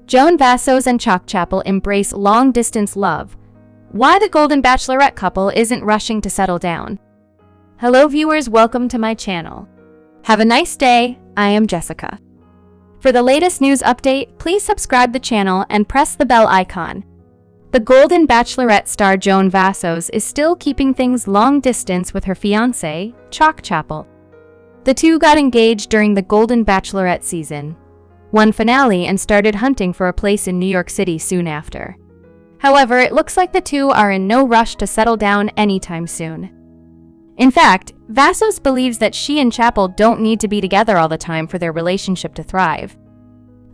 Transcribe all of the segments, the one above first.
Joan Vassos and Chock Chapel embrace long-distance love. Why the Golden Bachelorette couple isn't rushing to settle down. Hello viewers, welcome to my channel. Have a nice day, I am Jessica. For the latest news update, please subscribe the channel and press the bell icon. The Golden Bachelorette star Joan Vassos is still keeping things long distance with her fiancé, Chock Chapel. The two got engaged during the Golden Bachelorette season 1 finale and started hunting for a place in New York City soon after. However, it looks like the two are in no rush to settle down anytime soon. In fact, Vassos believes that she and Chapel don't need to be together all the time for their relationship to thrive.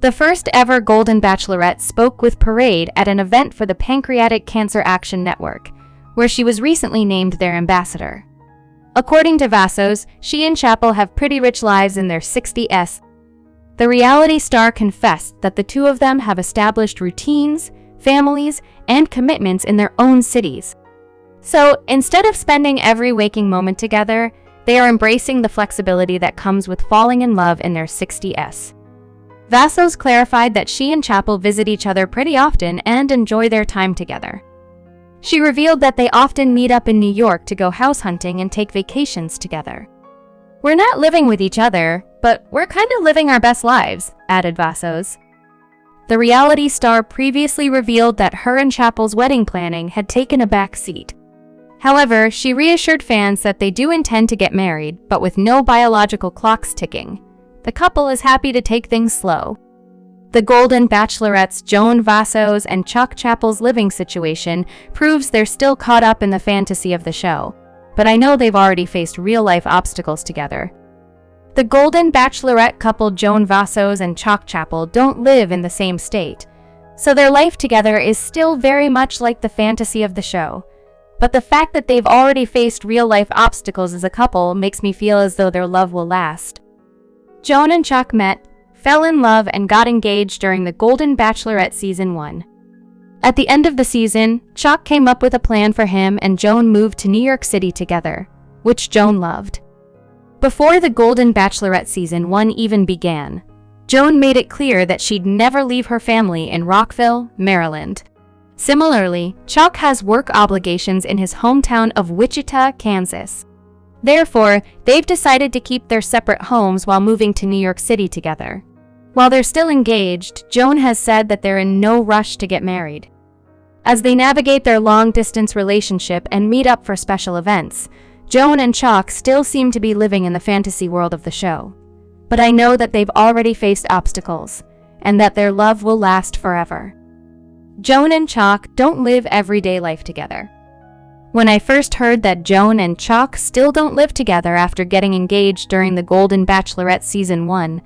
The first ever Golden Bachelorette spoke with Parade at an event for the Pancreatic Cancer Action Network, where she was recently named their ambassador. According to Vassos, she and Chapel have pretty rich lives in their 60s. The reality star confessed that the two of them have established routines, families, and commitments in their own cities. So, instead of spending every waking moment together, they are embracing the flexibility that comes with falling in love in their 60s. Vassos clarified that she and Chapel visit each other pretty often and enjoy their time together. She revealed that they often meet up in New York to go house hunting and take vacations together. "We're not living with each other, but we're kind of living our best lives," added Vassos. The reality star previously revealed that her and Chapel's wedding planning had taken a back seat. However, she reassured fans that they do intend to get married, but with no biological clocks ticking. The couple is happy to take things slow. The Golden Bachelorette's Joan Vassos and Chock Chapel's living situation proves they're still caught up in the fantasy of the show, but I know they've already faced real-life obstacles together. The Golden Bachelorette couple Joan Vassos and Chock Chapel don't live in the same state, so their life together is still very much like the fantasy of the show. But the fact that they've already faced real-life obstacles as a couple makes me feel as though their love will last. Joan and Chock met, fell in love, and got engaged during the Golden Bachelorette Season 1. At the end of the season, Chock came up with a plan for him and Joan moved to New York City together, which Joan loved. Before the Golden Bachelorette Season 1 even began, Joan made it clear that she'd never leave her family in Rockville, Maryland. Similarly, Chock has work obligations in his hometown of Wichita, Kansas. Therefore, they've decided to keep their separate homes while moving to New York City together. While they're still engaged, Joan has said that they're in no rush to get married. As they navigate their long-distance relationship and meet up for special events, Joan and Chock still seem to be living in the fantasy world of the show. But I know that they've already faced obstacles, and that their love will last forever. Joan and Chock don't live everyday life together. When I first heard that Joan and Chock still don't live together after getting engaged during the Golden Bachelorette Season 1,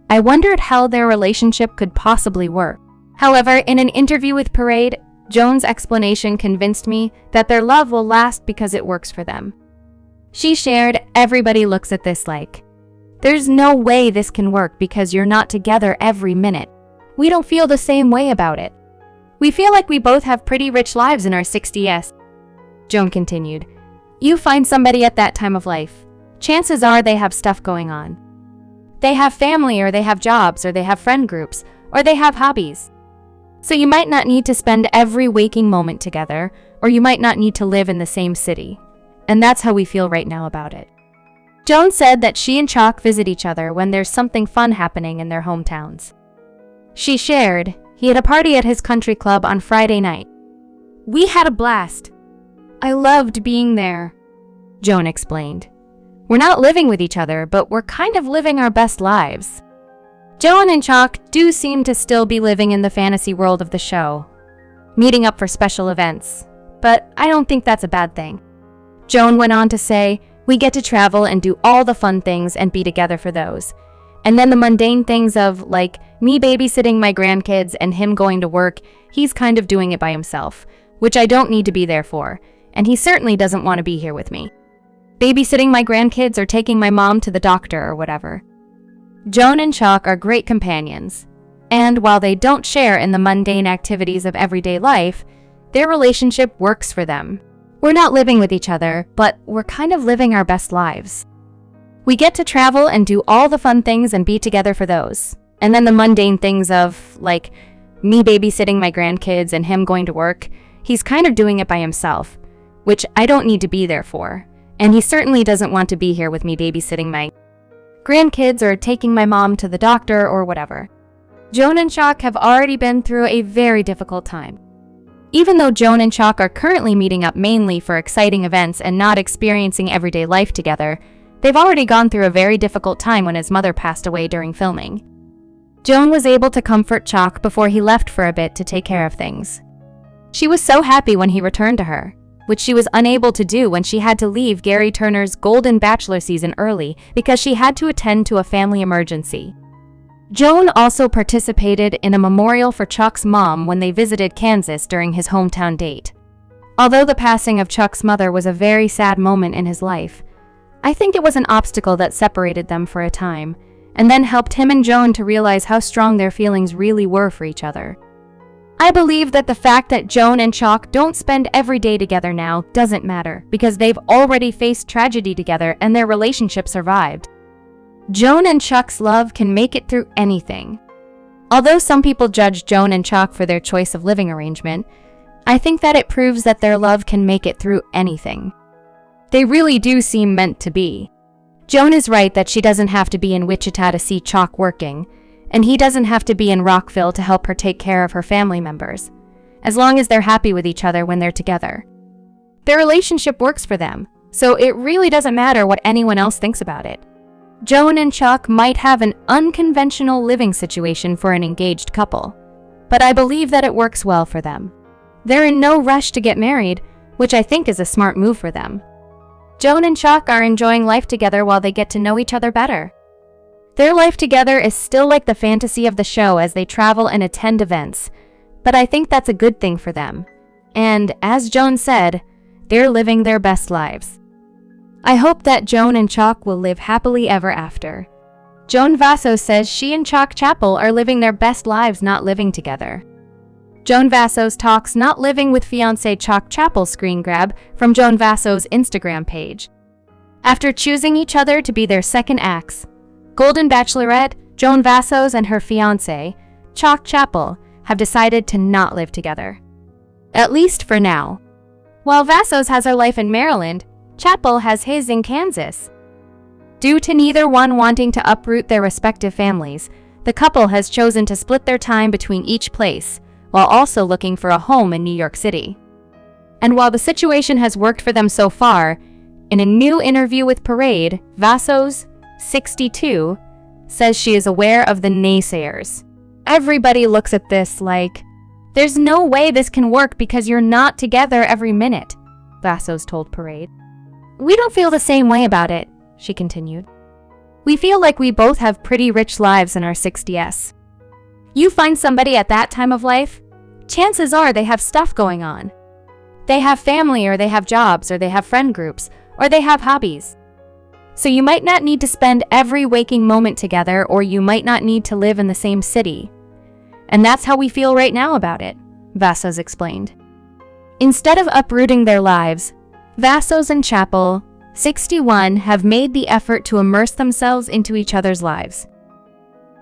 I wondered how their relationship could possibly work. However, in an interview with Parade, Joan's explanation convinced me that their love will last because it works for them. She shared, "Everybody looks at this like, there's no way this can work because you're not together every minute. We don't feel the same way about it. We feel like we both have pretty rich lives in our 60s. Joan continued, "You find somebody at that time of life. Chances are they have stuff going on. They have family, or they have jobs, or they have friend groups, or they have hobbies. So you might not need to spend every waking moment together, or you might not need to live in the same city. And that's how we feel right now about it." Joan said that she and Chock visit each other when there's something fun happening in their hometowns. She shared, "He had a party at his country club on Friday night. We had a blast. I loved being there," Joan explained. "We're not living with each other, but we're kind of living our best lives." Joan and Chock do seem to still be living in the fantasy world of the show, meeting up for special events, but I don't think that's a bad thing. Joan went on to say, "We get to travel and do all the fun things and be together for those. And then the mundane things of, like, me babysitting my grandkids and him going to work, he's kind of doing it by himself, which I don't need to be there for, and he certainly doesn't want to be here with me. Babysitting my grandkids or taking my mom to the doctor or whatever." Joan and Chock are great companions, and while they don't share in the mundane activities of everyday life, their relationship works for them. "We're not living with each other, but we're kind of living our best lives. We get to travel and do all the fun things and be together for those. And then the mundane things of, like, me babysitting my grandkids and him going to work, he's kind of doing it by himself, which I don't need to be there for. And he certainly doesn't want to be here with me babysitting my grandkids or taking my mom to the doctor or whatever. Joan and Chock have already been through a very difficult time. Even though Joan and Chock are currently meeting up mainly for exciting events and not experiencing everyday life together, they've already gone through a very difficult time when his mother passed away during filming. Joan was able to comfort Chock before he left for a bit to take care of things. She was so happy when he returned to her, which she was unable to do when she had to leave Gary Turner's Golden Bachelor season early because she had to attend to a family emergency. Joan also participated in a memorial for Chock's mom when they visited Kansas during his hometown date. Although the passing of Chock's mother was a very sad moment in his life, I think it was an obstacle that separated them for a time, and then helped him and Joan to realize how strong their feelings really were for each other. I believe that the fact that Joan and Chock don't spend every day together now doesn't matter because they've already faced tragedy together and their relationship survived. Joan and Chock's love can make it through anything. Although some people judge Joan and Chock for their choice of living arrangement, I think that it proves that their love can make it through anything. They really do seem meant to be. Joan is right that she doesn't have to be in Wichita to see Chock working, and he doesn't have to be in Rockville to help her take care of her family members, as long as they're happy with each other when they're together. Their relationship works for them, so it really doesn't matter what anyone else thinks about it. Joan and Chock might have an unconventional living situation for an engaged couple, but I believe that it works well for them. They're in no rush to get married, which I think is a smart move for them. Joan and Chock are enjoying life together while they get to know each other better. Their life together is still like the fantasy of the show as they travel and attend events, but I think that's a good thing for them. And, as Joan said, they're living their best lives. I hope that Joan and Chock will live happily ever after. Joan Vassos says she and Chock Chapel are living their best lives not living together. Joan Vassos talks not living with fiancé Chock Chapel screen grab from Joan Vassos' Instagram page. After choosing each other to be their second acts, Golden Bachelorette Joan Vassos and her fiancé, Chock Chapel, have decided to not live together. At least for now. While Vassos has her life in Maryland, Chapel has his in Kansas. Due to neither one wanting to uproot their respective families, the couple has chosen to split their time between each place, while also looking for a home in New York City. And while the situation has worked for them so far, in a new interview with Parade, Vassos, 62, says she is aware of the naysayers. Everybody looks at this like, there's no way this can work because you're not together every minute, Vassos told Parade. We don't feel the same way about it, she continued. We feel like we both have pretty rich lives in our 60s. You find somebody at that time of life, chances are they have stuff going on. They have family, or they have jobs, or they have friend groups, or they have hobbies. So you might not need to spend every waking moment together, or you might not need to live in the same city. And that's how we feel right now about it, Vassos explained. Instead of uprooting their lives, Vassos and Chapel, 61, have made the effort to immerse themselves into each other's lives.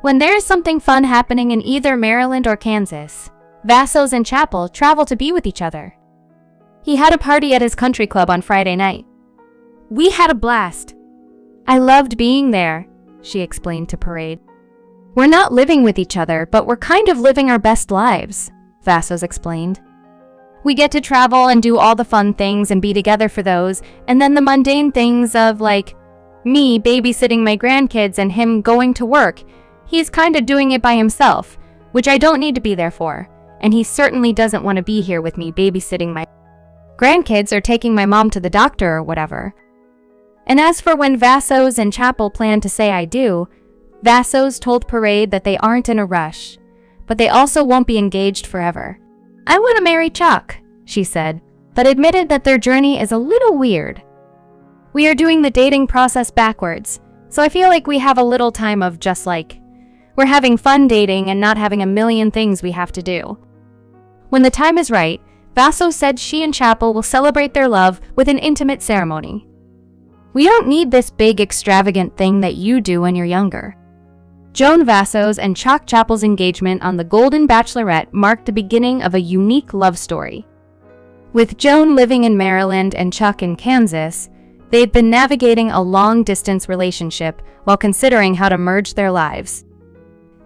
When there is something fun happening in either Maryland or Kansas, Vassos and Chapel travel to be with each other. He had a party at his country club on Friday night. We had a blast. I loved being there, she explained to Parade. We're not living with each other, but we're kind of living our best lives, Vassos explained. We get to travel and do all the fun things and be together for those, and then the mundane things of, like, me babysitting my grandkids and him going to work. He's kind of doing it by himself, which I don't need to be there for, and he certainly doesn't want to be here with me babysitting my grandkids or taking my mom to the doctor or whatever. And as for when Vassos and Chapel plan to say I do, Vassos told Parade that they aren't in a rush, but they also won't be engaged forever. I want to marry Chock, she said, but admitted that their journey is a little weird. We are doing the dating process backwards, so I feel like we have a little time of just like, we're having fun dating and not having a million things we have to do. When the time is right, Vassos said she and Chapel will celebrate their love with an intimate ceremony. We don't need this big extravagant thing that you do when you're younger. Joan Vasso's and Chock Chapel's engagement on The Golden Bachelorette marked the beginning of a unique love story. With Joan living in Maryland and Chock in Kansas, they've been navigating a long-distance relationship while considering how to merge their lives.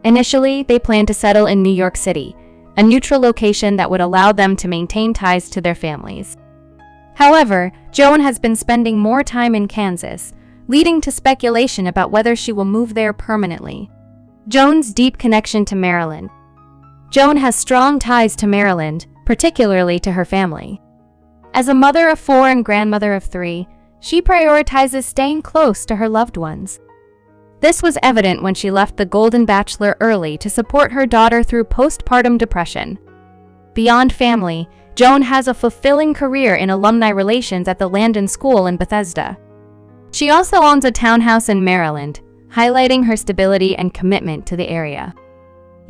Initially, they planned to settle in New York City, a neutral location that would allow them to maintain ties to their families. However, Joan has been spending more time in Kansas, leading to speculation about whether she will move there permanently. Joan's deep connection to Maryland. Joan has strong ties to Maryland, particularly to her family. As a mother of 4 and grandmother of 3, she prioritizes staying close to her loved ones. This was evident when she left The Golden Bachelor early to support her daughter through postpartum depression. Beyond family, Joan has a fulfilling career in alumni relations at the Landon School in Bethesda. She also owns a townhouse in Maryland, highlighting her stability and commitment to the area.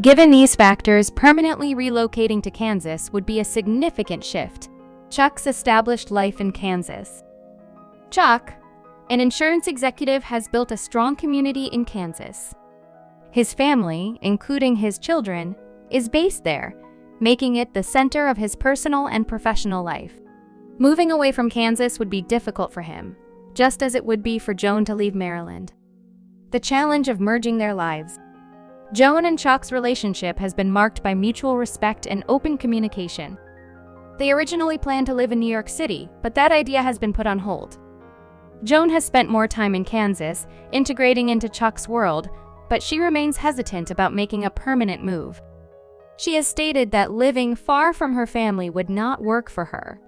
Given these factors, permanently relocating to Kansas would be a significant shift. Chock's established life in Kansas. Chock, an insurance executive, has built a strong community in Kansas. His family, including his children, is based there, making it the center of his personal and professional life. Moving away from Kansas would be difficult for him, just as it would be for Joan to leave Maryland. The challenge of merging their lives. Joan and Chock's relationship has been marked by mutual respect and open communication. They originally planned to live in New York City, but that idea has been put on hold. Joan has spent more time in Kansas, integrating into Chock's world, but she remains hesitant about making a permanent move. She has stated that living far from her family would not work for her.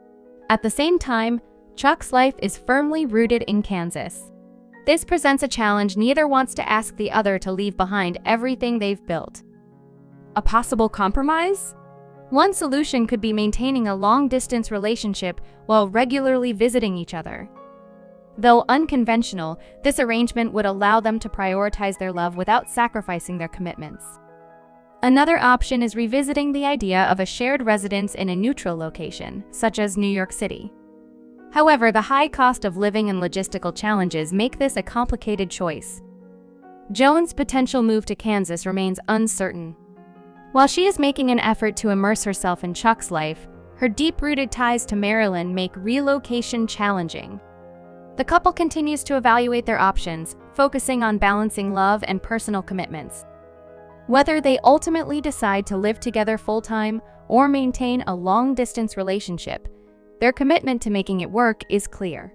At the same time, Chock's life is firmly rooted in Kansas. This presents a challenge. Neither wants to ask the other to leave behind everything they've built. A possible compromise? One solution could be maintaining a long-distance relationship while regularly visiting each other. Though unconventional, this arrangement would allow them to prioritize their love without sacrificing their commitments. Another option is revisiting the idea of a shared residence in a neutral location, such as New York City. However, the high cost of living and logistical challenges make this a complicated choice. Joan's potential move to Kansas remains uncertain. While she is making an effort to immerse herself in Chock's life, her deep-rooted ties to Maryland make relocation challenging. The couple continues to evaluate their options, focusing on balancing love and personal commitments. Whether they ultimately decide to live together full-time or maintain a long-distance relationship, their commitment to making it work is clear.